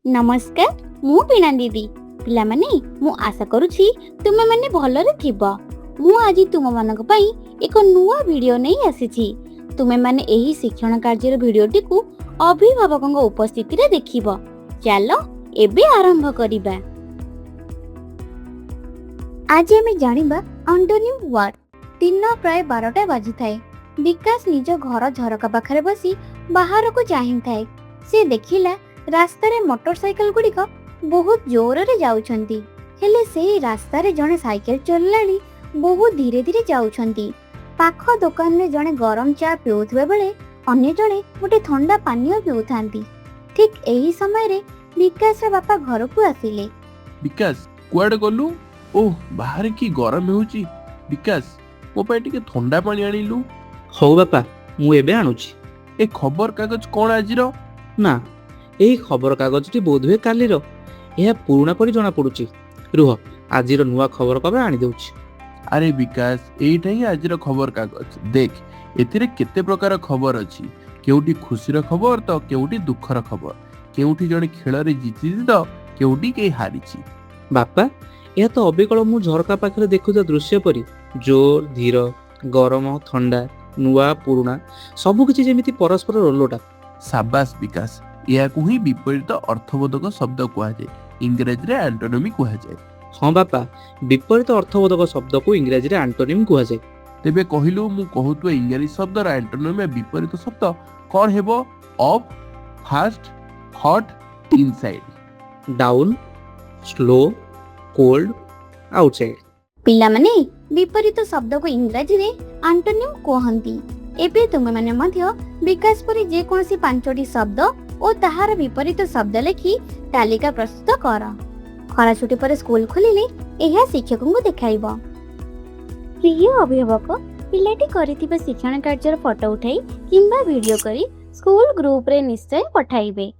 नमस्कार मु वीणा दीदी पिला माने मु आशा करूछि तुमे माने भलरे थिबो। मु आज तुम मानक पई एक नुवा वीडियो नै आसीछि। तुमे माने एही शिक्षण कार्यर वीडियोटी को अभिभावकक उपस्थिति रे देखिबो। चलो एबे आरंभ करिबा। आज हमें जानिबा अंटोनिम वर्ड। दिन प्राय 12टा बाजी थाए। विकास निज घर झरका पाखरे बसी बाहर को चाहि थाए। से देखिला रास्ता रे मोटरसाइकल गुड़िक बहुत जोर रे जाउछंती। हेले से रास्ता रे जने साइकिल चललाली बहुत धीरे धीरे जाउछंती। पाख दुकान रे जने गरम चा पिउथबे बेले अन्य जने गोटे ठंडा पानीय पिउथांती। ठीक एही समय रे विकास रे बापा घर को आसिले। विकास कुआडे गलु? ओह बाहर की गरम होउची। विकास मो पे टिके ठंडा पानी आनिलु। हौ बापा मु एबे आनुची। ए खबर कागज कोन आजिरो? ना एही खबर कागजटी बोधवे कालीर। यह पुराना परी जना पड़ुची। रुह आजिर नुआ खबर कबे आनी देउची। अरे विकास एइटा ही आजिरो खबर कागज। देख एथिरे केते प्रकार खबर अछि। केउटी खुशीर खबर तो केउटी दुखर खबर। केउटी जने खेल रे जीतिछि तो केउटी के हारिछि। बापा यह तो अबिकल मु झरका पाखरे देखुता दृश्य परी जोर धीर गरम ठंडा नुआ पुराना सबु किछि जेमिति परस्पर रोलोटा। साबास विकास याकू ही विपरीत अर्थबोधक शब्द कुहा जाय। इंग्रजी रे एंटोनिमी कुहा जाय। हाँ बापा विपरीत अर्थबोधक शब्द को इंग्रजी रे एंटोनिम कुहा जाय। तेबे कहिलु मु कहूतु इंग्रजी शब्द रा एंटोनिमी विपरीत शब्द कोन हेबो? Up fast hot inside down slow cold outside. पिला माने विपरीत शब्द को इंग्रजी रे एंटोनिम कहंती। एबे तुमे माने मध्य विकास परी जे कोनसी पांचटी शब्द ओ ताहार विपरीत शब्द लेखि तालिका प्रस्तुत कर। खरा छुट्टी पर स्कूल खोलिले एहा शिक्षकन को देखाइबो। प्रिय अभिभावक पिलाटी करिथिबा शिक्षण कार्यर फोटो उठाई किंबा वीडियो करी स्कूल ग्रुप रे निश्चय पठाइबे।